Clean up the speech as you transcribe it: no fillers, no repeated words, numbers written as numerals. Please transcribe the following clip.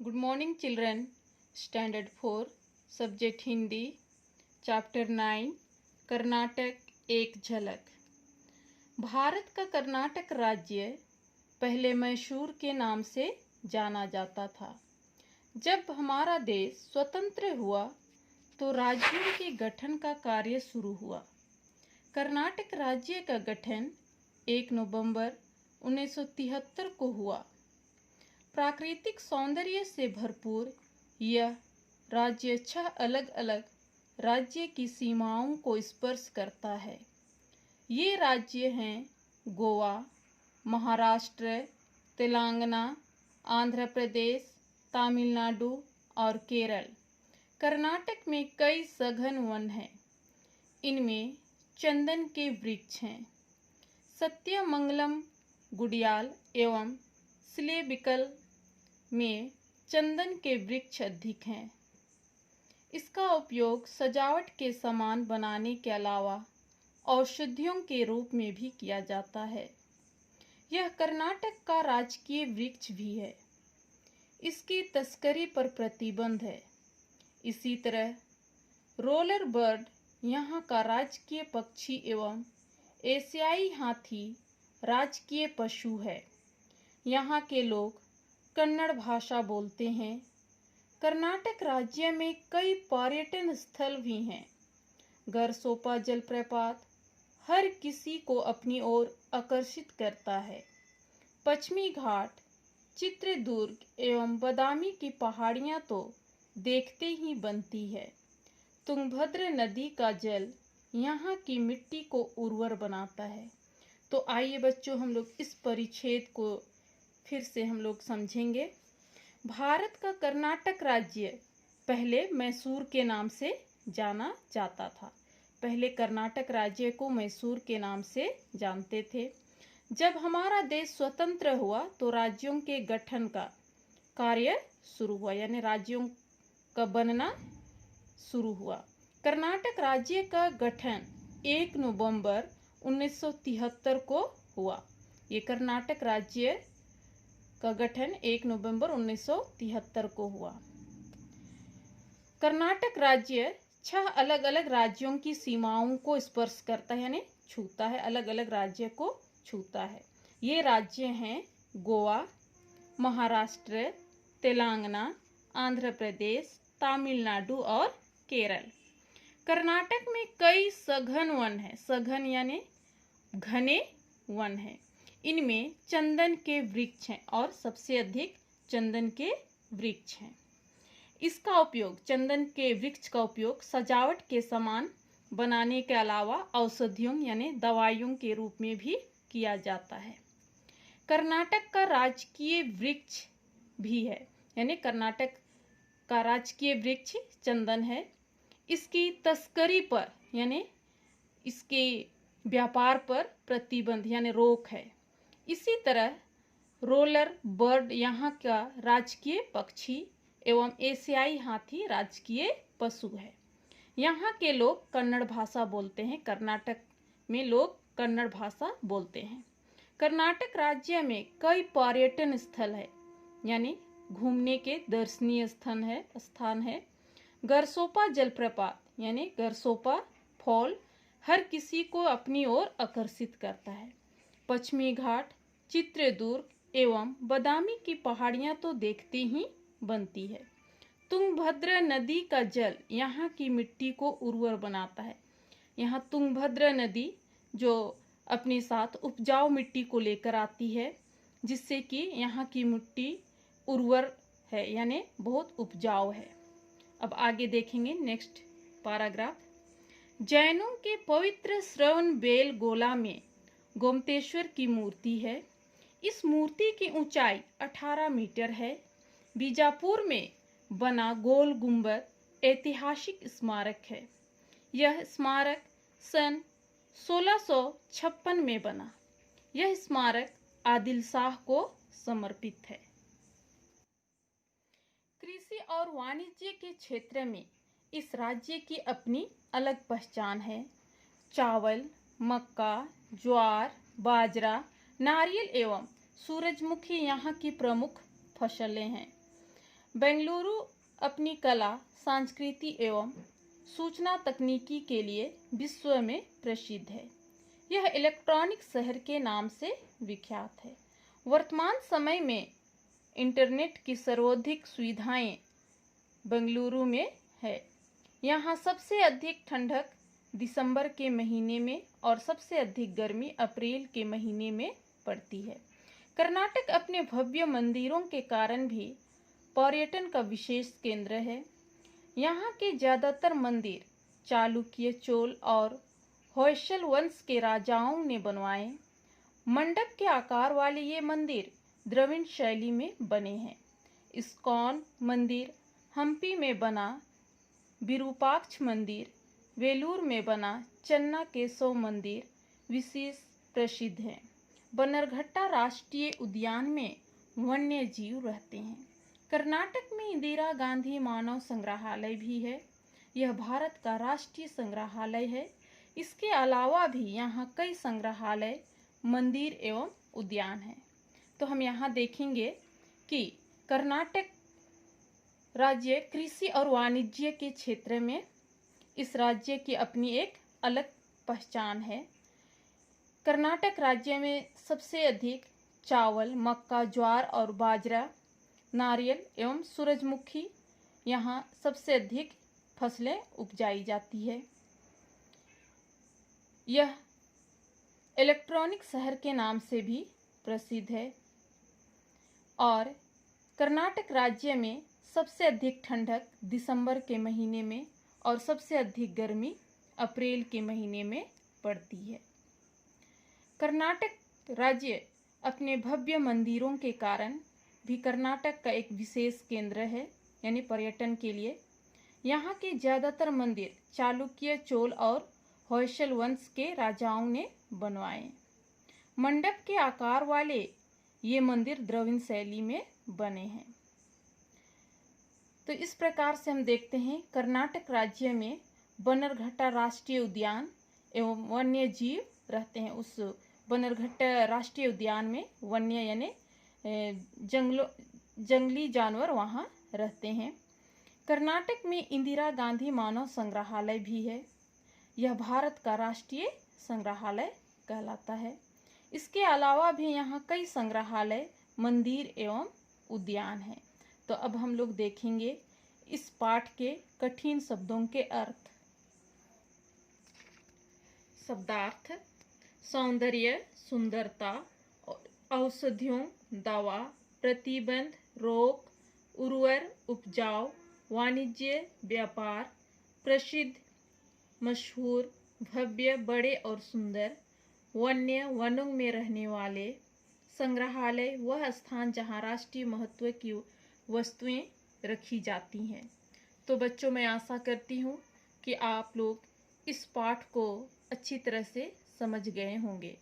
Good morning children. Standard 4 Subject Hindi Chapter 9 Karnataka एक झलक। भारत का कर्नाटक राज्य पहले मैसूर के नाम से जाना जाता था। जब हमारा देश स्वतंत्र हुआ तो राज्यों के गठन का कार्य शुरू हुआ। कर्नाटक राज्य का गठन 1 नवंबर 1973 को हुआ। प्राकृतिक सौंदर्य से भरपूर यह राज्य 6 अलग अलग राज्य की सीमाओं को स्पर्श करता है। ये राज्य हैं गोवा, महाराष्ट्र, तेलंगाना, आंध्र प्रदेश, तमिलनाडु और केरल। कर्नाटक में कई सघन वन हैं। इनमें चंदन के वृक्ष हैं। सत्यमंगलम, गुडियाल एवं सिलेबिकल में चंदन के वृक्ष अधिक हैं। इसका उपयोग सजावट के सामान बनाने के अलावा औषधियों के रूप में भी किया जाता है। यह कर्नाटक का राजकीय वृक्ष भी है। इसकी तस्करी पर प्रतिबंध है। इसी तरह रोलर बर्ड यहाँ का राजकीय पक्षी एवं एशियाई हाथी राजकीय पशु है। यहाँ के लोग कन्नड़ भाषा बोलते हैं। कर्नाटक राज्य में कई पर्यटन स्थल भी हैं। गरसोपा जलप्रपात हर किसी को अपनी ओर आकर्षित करता है। पश्चिमी घाट, चित्रदुर्ग एवं बादामी की पहाड़ियाँ तो देखते ही बनती है। तुंगभद्र नदी का जल यहाँ की मिट्टी को उर्वर बनाता है। तो आइए बच्चों, हम लोग इस परिच्छेद को फिर से हम लोग समझेंगे। भारत का कर्नाटक राज्य पहले मैसूर के नाम से जाना जाता था। पहले कर्नाटक राज्य को मैसूर के नाम से जानते थे। जब हमारा देश स्वतंत्र हुआ तो राज्यों के गठन का कार्य शुरू हुआ, यानी राज्यों का बनना शुरू हुआ। कर्नाटक राज्य का गठन 1 नवंबर 1973 को हुआ। ये कर्नाटक राज्य का गठन 1 नवंबर 1973 को हुआ। कर्नाटक राज्य 6 अलग अलग राज्यों की सीमाओं को स्पर्श करता है, यानी छूता है, अलग अलग राज्य को छूता है। ये राज्य हैं गोवा, महाराष्ट्र, तेलंगाना, आंध्र प्रदेश, तमिलनाडु और केरल। कर्नाटक में कई सघन वन है। सघन यानी घने वन है। इनमें चंदन के वृक्ष हैं और सबसे अधिक चंदन के वृक्ष हैं। इसका उपयोग, चंदन के वृक्ष का उपयोग सजावट के सामान बनाने के अलावा औषधियों यानी दवाइयों के रूप में भी किया जाता है। कर्नाटक का राजकीय वृक्ष भी है, यानी कर्नाटक का राजकीय वृक्ष चंदन है। इसकी तस्करी पर यानी इसके व्यापार पर प्रतिबंध यानी रोक है। इसी तरह रोलर बर्ड यहाँ का राजकीय पक्षी एवं एशियाई हाथी राजकीय पशु है। यहाँ के लोग कन्नड़ भाषा बोलते हैं। कर्नाटक में लोग कन्नड़ भाषा बोलते हैं। कर्नाटक राज्य में कई पर्यटन स्थल है, यानी घूमने के दर्शनीय स्थान है। गरसोपा जलप्रपात यानी गरसोपा फॉल हर किसी को अपनी ओर आकर्षित करता है। पश्चिमी घाट, चित्रदुर्ग एवं बादामी की पहाड़ियाँ तो देखते ही बनती है। तुंगभद्र नदी का जल यहाँ की मिट्टी को उर्वर बनाता है। यहाँ तुंगभद्र नदी जो अपने साथ उपजाऊ मिट्टी को लेकर आती है, जिससे कि यहाँ की मिट्टी उर्वर है, यानी बहुत उपजाऊ है। अब आगे देखेंगे नेक्स्ट पैराग्राफ। जैनों के पवित्र श्रवण बेल गोला में गोमतेश्वर की मूर्ति है। इस मूर्ति की ऊंचाई 18 मीटर है। बीजापुर में बना गोल गुंबद ऐतिहासिक स्मारक है। यह स्मारक सन 1656 में बना। यह स्मारक आदिल शाह को समर्पित है। कृषि और वाणिज्य के क्षेत्र में इस राज्य की अपनी अलग पहचान है। चावल, मक्का, ज्वार, बाजरा, नारियल एवं सूरजमुखी यहाँ की प्रमुख फसलें हैं। बेंगलुरु अपनी कला, संस्कृति एवं सूचना तकनीकी के लिए विश्व में प्रसिद्ध है। यह इलेक्ट्रॉनिक शहर के नाम से विख्यात है। वर्तमान समय में इंटरनेट की सर्वाधिक सुविधाएं बेंगलुरु में है। यहाँ सबसे अधिक ठंडक दिसंबर के महीने में और सबसे अधिक गर्मी अप्रैल के महीने में पड़ती है। कर्नाटक अपने भव्य मंदिरों के कारण भी पर्यटन का विशेष केंद्र है। यहाँ के ज्यादातर मंदिर चालुक्य, चोल और होयसल वंश के राजाओं ने बनवाए। मंडप के आकार वाले ये मंदिर द्रविड़ शैली में बने हैं। इस्कॉन मंदिर, हम्पी में बना विरूपाक्ष मंदिर, वेलूर में बना चन्ना केशव मंदिर विशेष प्रसिद्ध हैं। बन्नरघट्टा राष्ट्रीय उद्यान में वन्य जीव रहते हैं। कर्नाटक में इंदिरा गांधी मानव संग्रहालय भी है। यह भारत का राष्ट्रीय संग्रहालय है। इसके अलावा भी यहाँ कई संग्रहालय, मंदिर एवं उद्यान हैं। तो हम यहाँ देखेंगे कि कर्नाटक राज्य कृषि और वाणिज्य के क्षेत्र में इस राज्य की अपनी एक अलग पहचान है। कर्नाटक राज्य में सबसे अधिक चावल, मक्का, ज्वार और बाजरा, नारियल एवं सूरजमुखी यहाँ सबसे अधिक फसलें उपजाई जाती है। यह इलेक्ट्रॉनिक शहर के नाम से भी प्रसिद्ध है और कर्नाटक राज्य में सबसे अधिक ठंडक दिसंबर के महीने में और सबसे अधिक गर्मी अप्रैल के महीने में पड़ती है। कर्नाटक राज्य अपने भव्य मंदिरों के कारण भी कर्नाटक का एक विशेष केंद्र है, यानी पर्यटन के लिए। यहाँ के ज़्यादातर मंदिर चालुक्य, चोल और होयसल वंश के राजाओं ने बनवाए। मंडप के आकार वाले ये मंदिर द्रविड़ शैली में बने हैं। तो इस प्रकार से हम देखते हैं कर्नाटक राज्य में बन्नरघट्टा राष्ट्रीय उद्यान एवं वन्य जीव रहते हैं। उस बन्नरघट्टा राष्ट्रीय उद्यान में वन्य यानी जंगली जानवर वहाँ रहते हैं। कर्नाटक में इंदिरा गांधी मानव संग्रहालय भी है। यह भारत का राष्ट्रीय संग्रहालय कहलाता है। इसके अलावा भी यहाँ कई संग्रहालय, मंदिर एवं उद्यान हैं। तो अब हम लोग देखेंगे इस पाठ के कठिन शब्दों के अर्थ। शब्दार्थ: सौंदर्य, सुंदरता, औषधियों, दवा, प्रतिबंध, रोग, उर्वर, उपजाऊ, वाणिज्य, व्यापार, प्रसिद्ध, मशहूर, भव्य, बड़े और सुंदर, वन्य, वनों में रहने वाले, संग्रहालय, वह स्थान जहाँ राष्ट्रीय महत्व की वस्तुएं रखी जाती हैं। तो बच्चों, मैं आशा करती हूँ कि आप लोग इस पाठ को अच्छी तरह से समझ गए होंगे।